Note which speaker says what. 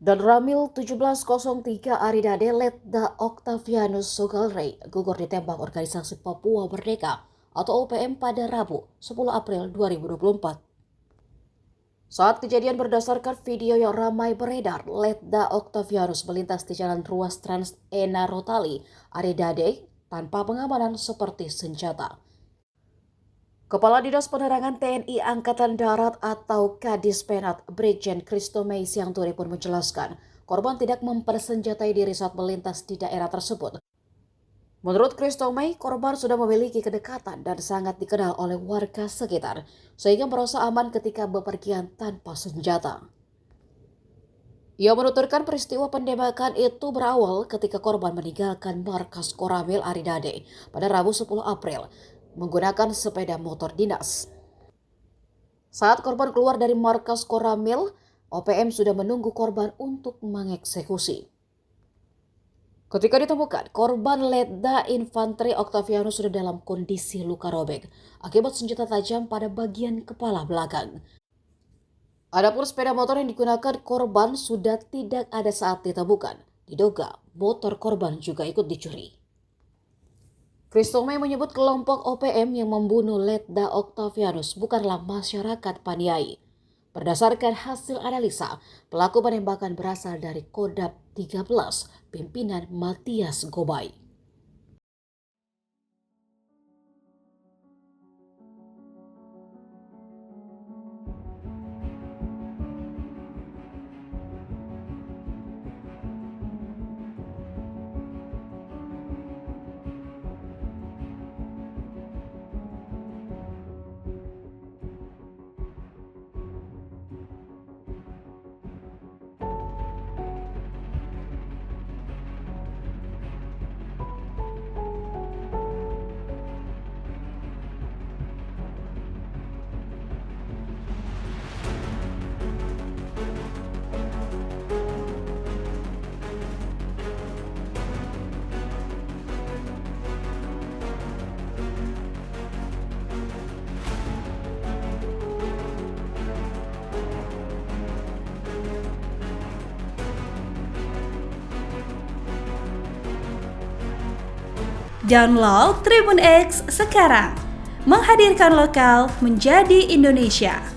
Speaker 1: Dan Ramil 1703 Aridade Letda Octavianus Sogalrey gugur ditembak Organisasi Papua Merdeka atau OPM pada Rabu 10 April 2024. Saat kejadian berdasarkan video yang ramai beredar, Letda Octavianus melintas di jalan ruas Trans Ena Rotali Aridade tanpa pengamanan seperti senjata. Kepala Dinas Penerangan TNI Angkatan Darat atau Kadispenat Brigjen Christomei Siangturi pun menjelaskan korban tidak mempersenjatai diri saat melintas di daerah tersebut. Menurut Christomei, korban sudah memiliki kedekatan dan sangat dikenal oleh warga sekitar, sehingga merasa aman ketika bepergian tanpa senjata. Ia menuturkan peristiwa penembakan itu berawal ketika korban meninggalkan markas Koramil Aridade pada Rabu 10 April menggunakan sepeda motor dinas. Saat korban keluar dari markas Koramil, OPM sudah menunggu korban untuk mengeksekusi. Ketika ditemukan, korban Letda Infanteri Octavianus sudah dalam kondisi luka robek akibat senjata tajam pada bagian kepala belakang. Adapun sepeda motor yang digunakan korban sudah tidak ada saat ditemukan. Diduga motor korban juga ikut dicuri. Christomei menyebut kelompok OPM yang membunuh Letda Octavianus bukanlah masyarakat Paniai. Berdasarkan hasil analisa, pelaku penembakan berasal dari Kodam 13, pimpinan Matias Gobay.
Speaker 2: Download Tribun X sekarang, menghadirkan lokal menjadi Indonesia.